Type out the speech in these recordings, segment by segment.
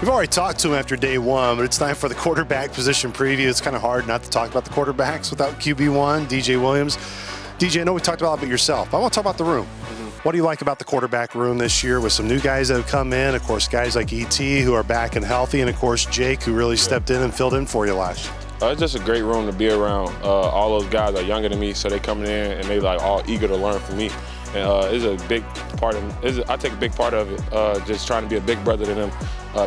We've already talked to him after day one, but it's time for the quarterback position preview. It's kind of hard not to talk about the quarterbacks without QB1, DJ Williams. DJ, I know we talked about yourself, but I want to talk about the room. What do you like about the quarterback room this year with some new guys that have come in? Of course, guys like E.T. who are back and healthy, and of course, Jake, who really stepped in and filled in for you last year. It's just a great room to be around. All those guys are younger than me, so they coming in and they like all eager to learn from me. And it's a big part of. I take a big part of it. Just trying to be a big brother to them,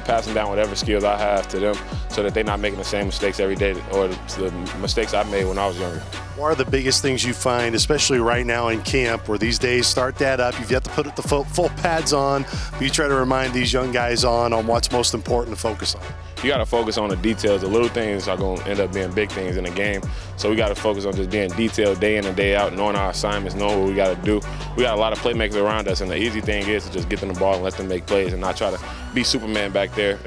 passing down whatever skills I have to them, so that they're not making the same mistakes every day, or the mistakes I made when I was younger. What are the biggest things you find, especially right now in camp, where these days start that up? You've got to put the full pads on, but you try to remind these young guys on what's most important to focus on. You got to focus on the details. The little things are going to end up being big things in the game. So we got to focus on just being detailed day in and day out, knowing our assignments, knowing what we got to do. We got a lot of playmakers around us, and the easy thing is to just get them the ball and let them make plays and not try to be Superman back there,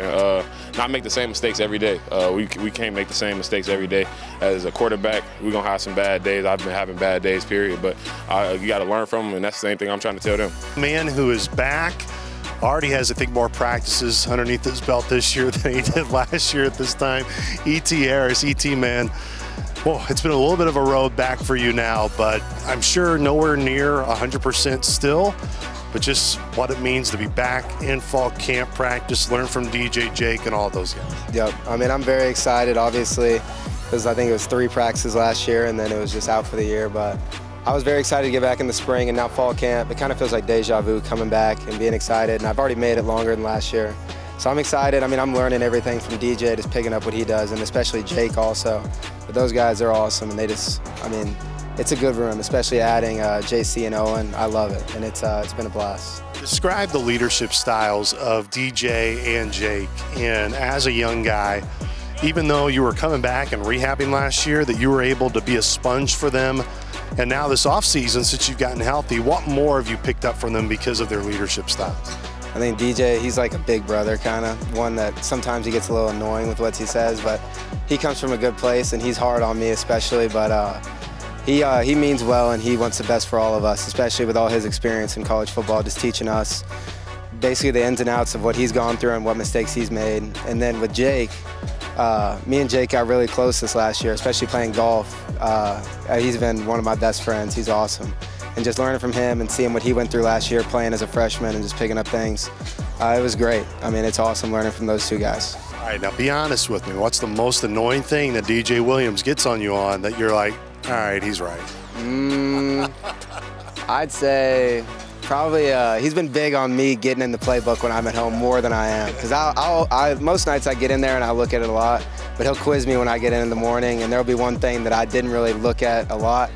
not make the same mistakes every day. We can't make the same mistakes every day. As a quarterback, we're going to have some bad days. I've been having bad days, period. But you got to learn from them, and that's the same thing I'm trying to tell them. Man who is back. Already has, I think, more practices underneath his belt this year than he did last year at this time. E.T. Harris, E.T. man, well, it's been a little bit of a road back for you now, but I'm sure nowhere near 100% still, but just what it means to be back in fall camp practice, learn from DJ, Jake, and all those guys. Yep, I mean, I'm very excited, obviously, because I think it was 3 practices last year, and then it was just out for the year, but I was very excited to get back in the spring, and now fall camp, it kind of feels like deja vu coming back and being excited, and I've already made it longer than last year. So I'm excited. I mean, I'm learning everything from DJ, just picking up what he does, and especially Jake also. But those guys are awesome, and they just, I mean, it's a good room, especially adding JC and Owen. I love it, and it's been a blast. Describe the leadership styles of DJ and Jake, and as a young guy, even though you were coming back and rehabbing last year, that you were able to be a sponge for them. And now this offseason, since you've gotten healthy, what more have you picked up from them because of their leadership styles? I think DJ, he's like a big brother kind of, one that sometimes he gets a little annoying with what he says, but he comes from a good place, and he's hard on me especially, but he means well, and he wants the best for all of us, especially with all his experience in college football, just teaching us basically the ins and outs of what he's gone through and what mistakes he's made. And then with Jake, me and Jake got really close this last year, especially playing golf. He's been one of my best friends. He's awesome. And just learning from him and seeing what he went through last year playing as a freshman and just picking up things, it was great. I mean, it's awesome learning from those 2 guys. All right, now be honest with me. What's the most annoying thing that DJ Williams gets on you on that you're like, all right, he's right? I'd say probably he's been big on me getting in the playbook when I'm at home more than I am. Because most nights I get in there and I look at it a lot, but he'll quiz me when I get in the morning, and there'll be one thing that I didn't really look at a lot,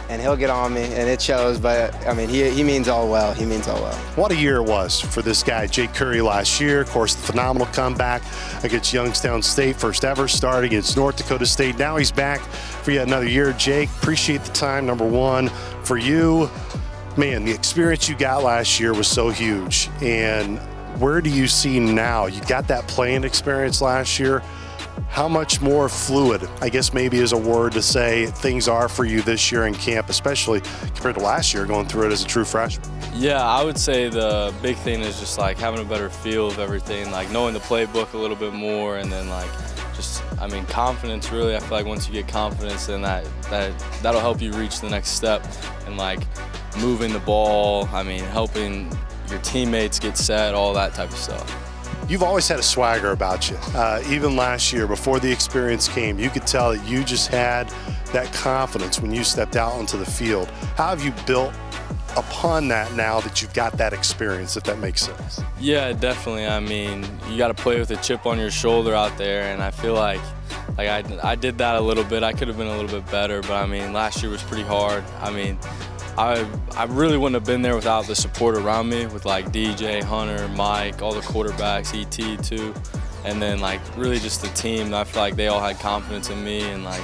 and he'll get on me, and it shows. But I mean, he means all well. He means all well. What a year it was for this guy, Jake Curry, last year. Of course, the phenomenal comeback against Youngstown State, first ever start against North Dakota State. Now he's back for yet another year. Jake, appreciate the time, number one. For you, man, the experience you got last year was so huge. And where do you see now? You got that playing experience last year. How much more fluid, I guess maybe is a word to say, things are for you this year in camp, especially compared to last year going through it as a true freshman? Yeah, I would say the big thing is just like having a better feel of everything, like knowing the playbook a little bit more, and then like just, I mean, confidence really. I feel like once you get confidence, then that'll help you reach the next step, and like moving the ball, I mean, helping your teammates get set, all that type of stuff. You've always had a swagger about you. Even last year, before the experience came, you could tell that you just had that confidence when you stepped out onto the field. How have you built upon that now that you've got that experience, if that makes sense? Yeah, definitely. I mean, you got to play with a chip on your shoulder out there, and I feel like I did that a little bit. I could have been a little bit better, but I mean, last year was pretty hard. I mean, I really wouldn't have been there without the support around me with like DJ, Hunter, Mike, all the quarterbacks, ET too, and then like really just the team. I feel like they all had confidence in me, and like,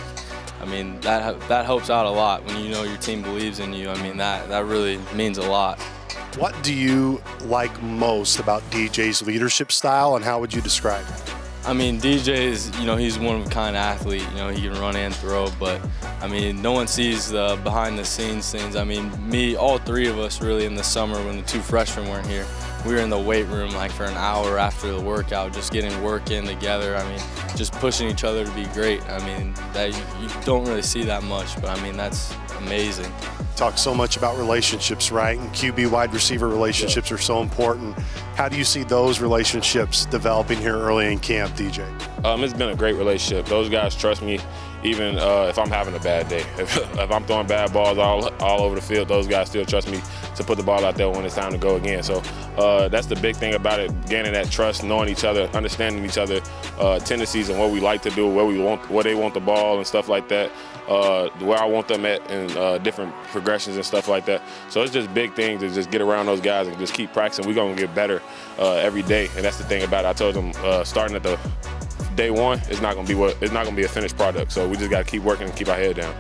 I mean, that helps out a lot when you know your team believes in you. I mean, that really means a lot. What do you like most about DJ's leadership style, and how would you describe it? I mean, DJ is, you know, he's one of a kind athlete. You know, he can run and throw, but I mean, no one sees the behind the scenes things. I mean, all 3 of us really in the summer when the 2 freshmen weren't here, we were in the weight room like for an hour after the workout, just getting work in together. I mean, just pushing each other to be great. I mean, that you don't really see that much, but I mean, that's amazing. Talk so much about relationships, right? And QB wide receiver relationships are so important. How do you see those relationships developing here early in camp, DJ? It's been a great relationship. Those guys trust me even if I'm having a bad day. If I'm throwing bad balls all over the field, those guys still trust me to put the ball out there when it's time to go again. So that's the big thing about it, gaining that trust, knowing each other, understanding each other tendencies and what we like to do, where they want the ball and stuff like that, where I want them at and different progressions and stuff like that. So it's just big things to just get around those guys and just keep practicing. We're going to get better every day, and that's the thing about it. I told them starting at the day one, it's not going to be a finished product. So we just got to keep working and keep our head down.